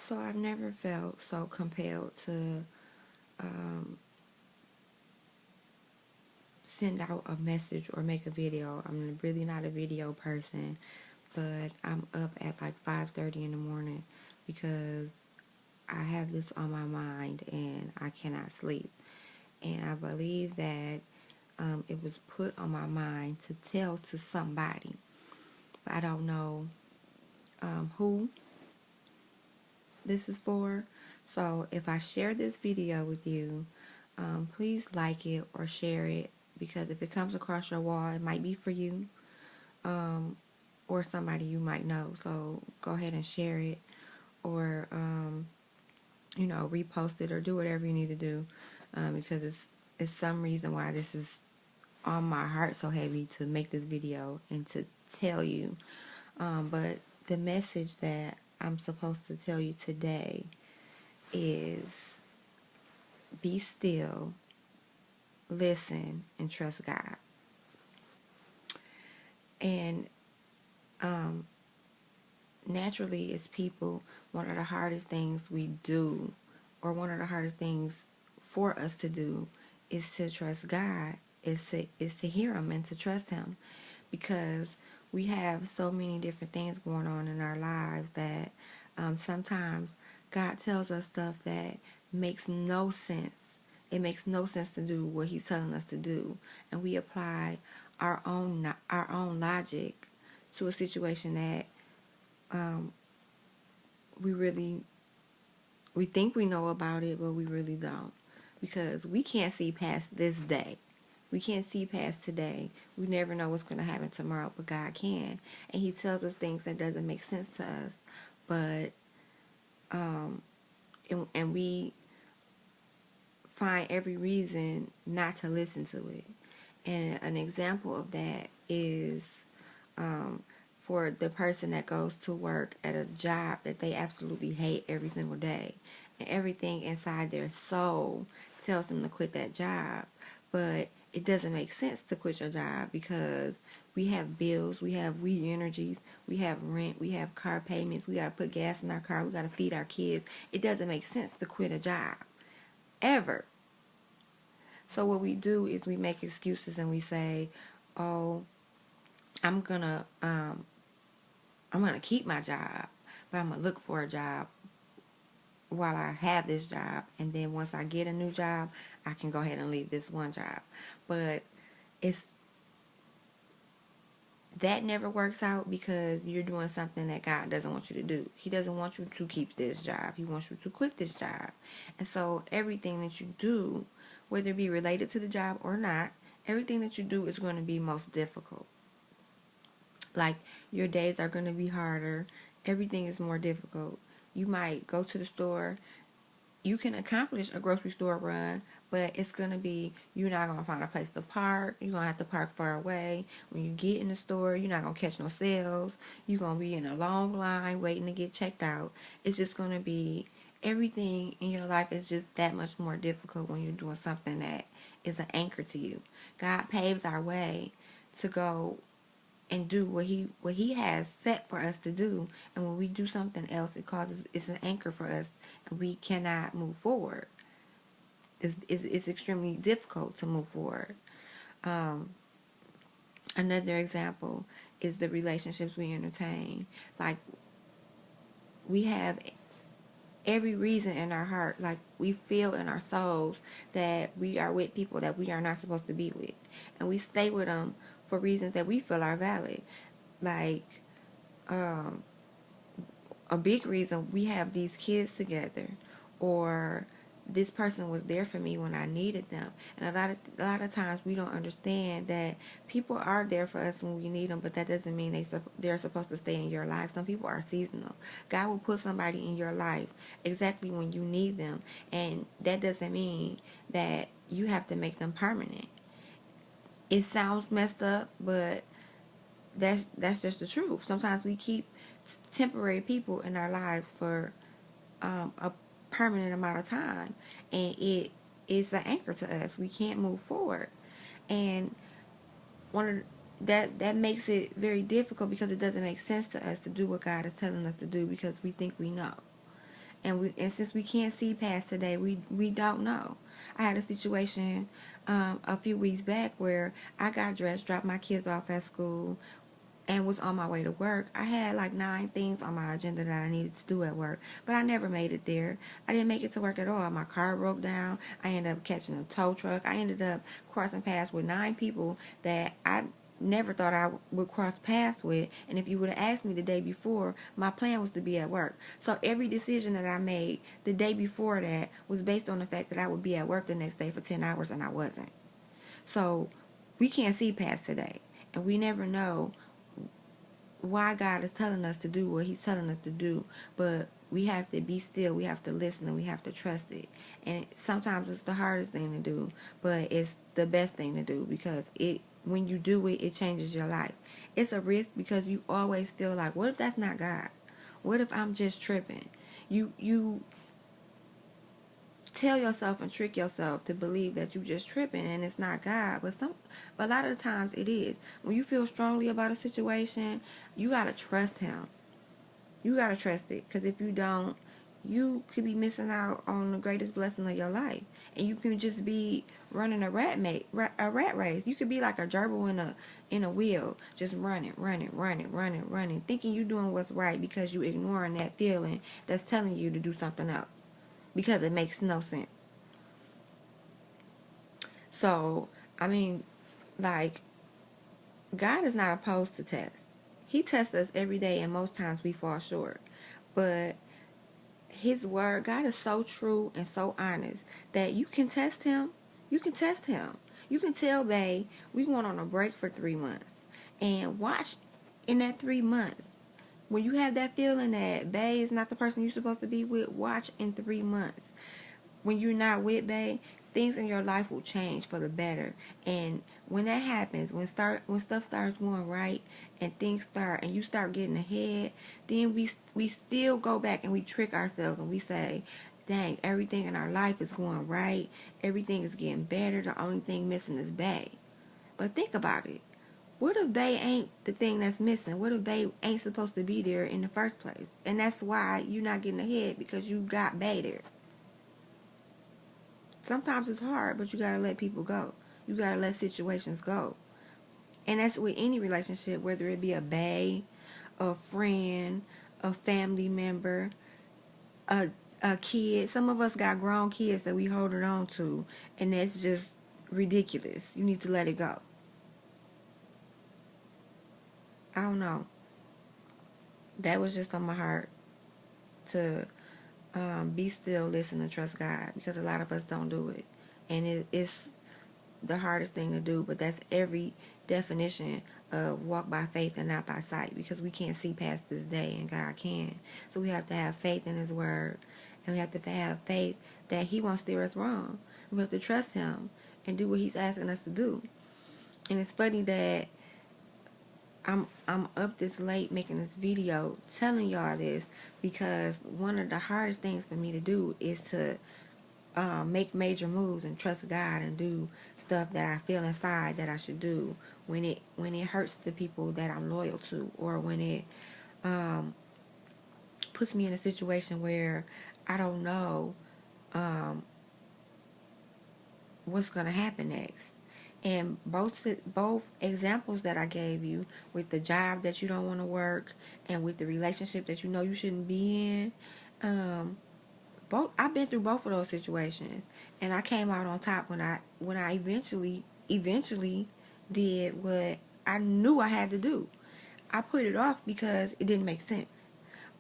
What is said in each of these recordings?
So I've never felt so compelled to send out a message or make a video. I'm really not a video person, but I'm up at like 5:30 in the morning because I have this on my mind and I cannot sleep. And I believe that it was put on my mind to tell to somebody. But I don't know who this is for. So if I share this video with you, please like it or share it, because if it comes across your wall, it might be for you or somebody you might know. So go ahead and share it, or repost it, or do whatever you need to do, because it's some reason why this is on my heart so heavy to make this video and to tell you. But the message that I'm supposed to tell you today is be still, listen, and trust God. And naturally, as people, one of the hardest things we do, or one of the hardest things for us to do, is to trust God, is to hear Him and to trust Him, because we have so many different things going on in our lives that sometimes God tells us stuff that makes no sense. It makes no sense to do what He's telling us to do, and we apply our own logic to a situation that we think we know about it, but we really don't, because we can't see past this day. We can't see past today. We never know what's going to happen tomorrow, but God can. And He tells us things that doesn't make sense to us, but and we find every reason not to listen to it. And an example of that is for the person that goes to work at a job that they absolutely hate every single day, and everything inside their soul tells them to quit that job, but it doesn't make sense to quit your job because we have bills, we have energies, we have rent, we have car payments, we got to put gas in our car, we got to feed our kids. It doesn't make sense to quit a job, ever. So what we do is we make excuses and we say, oh, I'm gonna keep my job, but I'm gonna look for a job while I have this job, and then once I get a new job, I can go ahead and leave this one job. But that never works out, because you're doing something that God doesn't want you to do. He doesn't want you to keep this job. He wants you to quit this job. And so everything that you do, whether it be related to the job or not, everything that you do is going to be most difficult. Like, your days are going to be harder. Everything is more difficult. You might go to the store. You can accomplish a grocery store run, but it's going to be, you're not going to find a place to park. You're going to have to park far away. When you get in the store, you're not going to catch no sales. You're going to be in a long line waiting to get checked out. It's just going to be, everything in your life is just that much more difficult when you're doing something that is an anchor to you. God paves our way to go and do what he has set for us to do, and when we do something else, it's an anchor for us, and we cannot move forward. It's extremely difficult to move forward. Another example is the relationships we entertain. Like, we have every reason in our heart, like we feel in our souls, that we are with people that we are not supposed to be with, and we stay with them for reasons that we feel are valid. Like, a big reason we have these kids together, or this person was there for me when I needed them. And a lot of times we don't understand that people are there for us when we need them, but that doesn't mean they're supposed to stay in your life. Some people are seasonal. God will put somebody in your life exactly when you need them, and that doesn't mean that you have to make them permanent. It sounds messed up, but that's just the truth. Sometimes we keep temporary people in our lives for a permanent amount of time, and it is an anchor to us. We can't move forward, and that makes it very difficult, because it doesn't make sense to us to do what God is telling us to do, because we think we know. And since we can't see past today, we don't know. I had a situation a few weeks back where I got dressed, dropped my kids off at school, and was on my way to work. I had like 9 things on my agenda that I needed to do at work, but I never made it there. I didn't make it to work at all. My car broke down. I ended up catching a tow truck. I ended up crossing paths with 9 people that I never thought I would cross paths with. And if you would have asked me the day before, my plan was to be at work. So every decision that I made the day before that was based on the fact that I would be at work the next day for 10 hours, and I wasn't. So we can't see past today, and we never know why God is telling us to do what he's telling us to do, but we have to be still, we have to listen, and we have to trust it. And sometimes it's the hardest thing to do, but it's the best thing to do, because when you do it, it changes your life. It's a risk because you always feel like, what if that's not God? What if I'm just tripping? You tell yourself and trick yourself to believe that you just tripping and it's not God, but a lot of the times it is. When you feel strongly about a situation, you gotta trust him. You gotta trust it, because if you don't, you could be missing out on the greatest blessing of your life, and you can just be running a rat race. You could be like a gerbil in a wheel, just running, thinking you doing what's right because you ignoring that feeling that's telling you to do something else, because it makes no sense. So, I mean, like, God is not opposed to tests. He tests us every day, and most times we fall short. But his word, God is so true and so honest that you can test him. You can test him. You can tell Bae, we went on a break for 3 months. And watch in that 3 months. When you have that feeling that Bae is not the person you're supposed to be with, watch in 3 months. When you're not with Bae, things in your life will change for the better. And when that happens, when stuff starts going right and you start getting ahead, then we still go back and we trick ourselves and we say, dang, everything in our life is going right, everything is getting better, the only thing missing is Bae. But think about it. What if Bae ain't the thing that's missing? What if Bae ain't supposed to be there in the first place? And that's why you're not getting ahead, because you got Bae there. Sometimes it's hard, but you gotta let people go. You gotta let situations go. And that's with any relationship, whether it be a bae, a friend, a family member, a kid. Some of us got grown kids that we holding on to, and that's just ridiculous. You need to let it go. I don't know. That was just on my heart to be still, listen, and trust God, because a lot of us don't do it. And it's the hardest thing to do, but that's every definition of walk by faith and not by sight, because we can't see past this day and God can. So we have to have faith in his word, and we have to have faith that he won't steer us wrong. We have to trust him and do what he's asking us to do. And it's funny that I'm up this late making this video telling y'all this, because one of the hardest things for me to do is to make major moves and trust God and do stuff that I feel inside that I should do when it hurts the people that I'm loyal to, or when it puts me in a situation where I don't know what's going to happen next. And both examples that I gave you, with the job that you don't want to work and with the relationship that you know you shouldn't be in, I've been through both of those situations, and I came out on top when I eventually did what I knew I had to do. I put it off because it didn't make sense,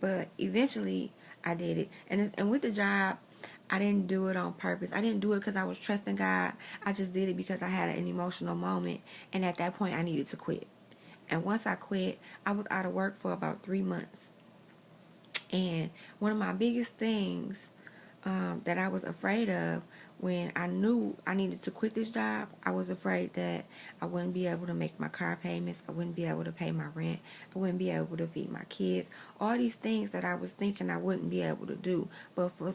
but eventually I did it. And with the job, I didn't do it on purpose. I didn't do it because I was trusting God. I just did it because I had an emotional moment, and at that point I needed to quit. And once I quit, I was out of work for about 3 months. And one of my biggest things that I was afraid of when I knew I needed to quit this job, I was afraid that I wouldn't be able to make my car payments, I wouldn't be able to pay my rent, I wouldn't be able to feed my kids, all these things that I was thinking I wouldn't be able to do. But for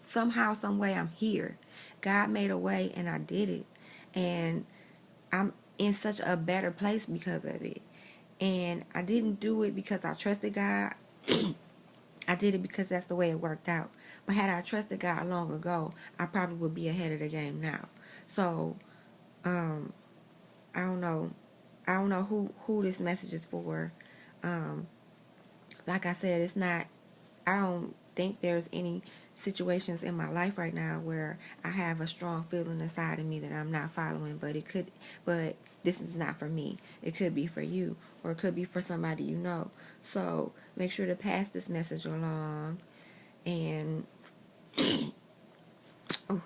somehow, some way, I'm here. God made a way, and I did it. And I'm in such a better place because of it. And I didn't do it because I trusted God. I did it because that's the way it worked out. But had I trusted God long ago, I probably would be ahead of the game now. So, um, I don't know. I don't know who this message is for. Um, like I said, it's not. I don't think there's any situations in my life right now where I have a strong feeling inside of me that I'm not following. But it could. But this is not for me. It could be for you, or it could be for somebody you know. So make sure to pass this message along, and oh,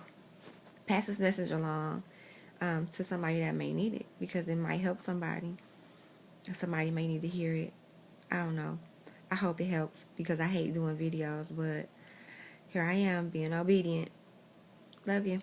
pass this message along to somebody that may need it, because it might help somebody. Somebody may need to hear it. I don't know. I hope it helps, because I hate doing videos, but here I am being obedient. Love you.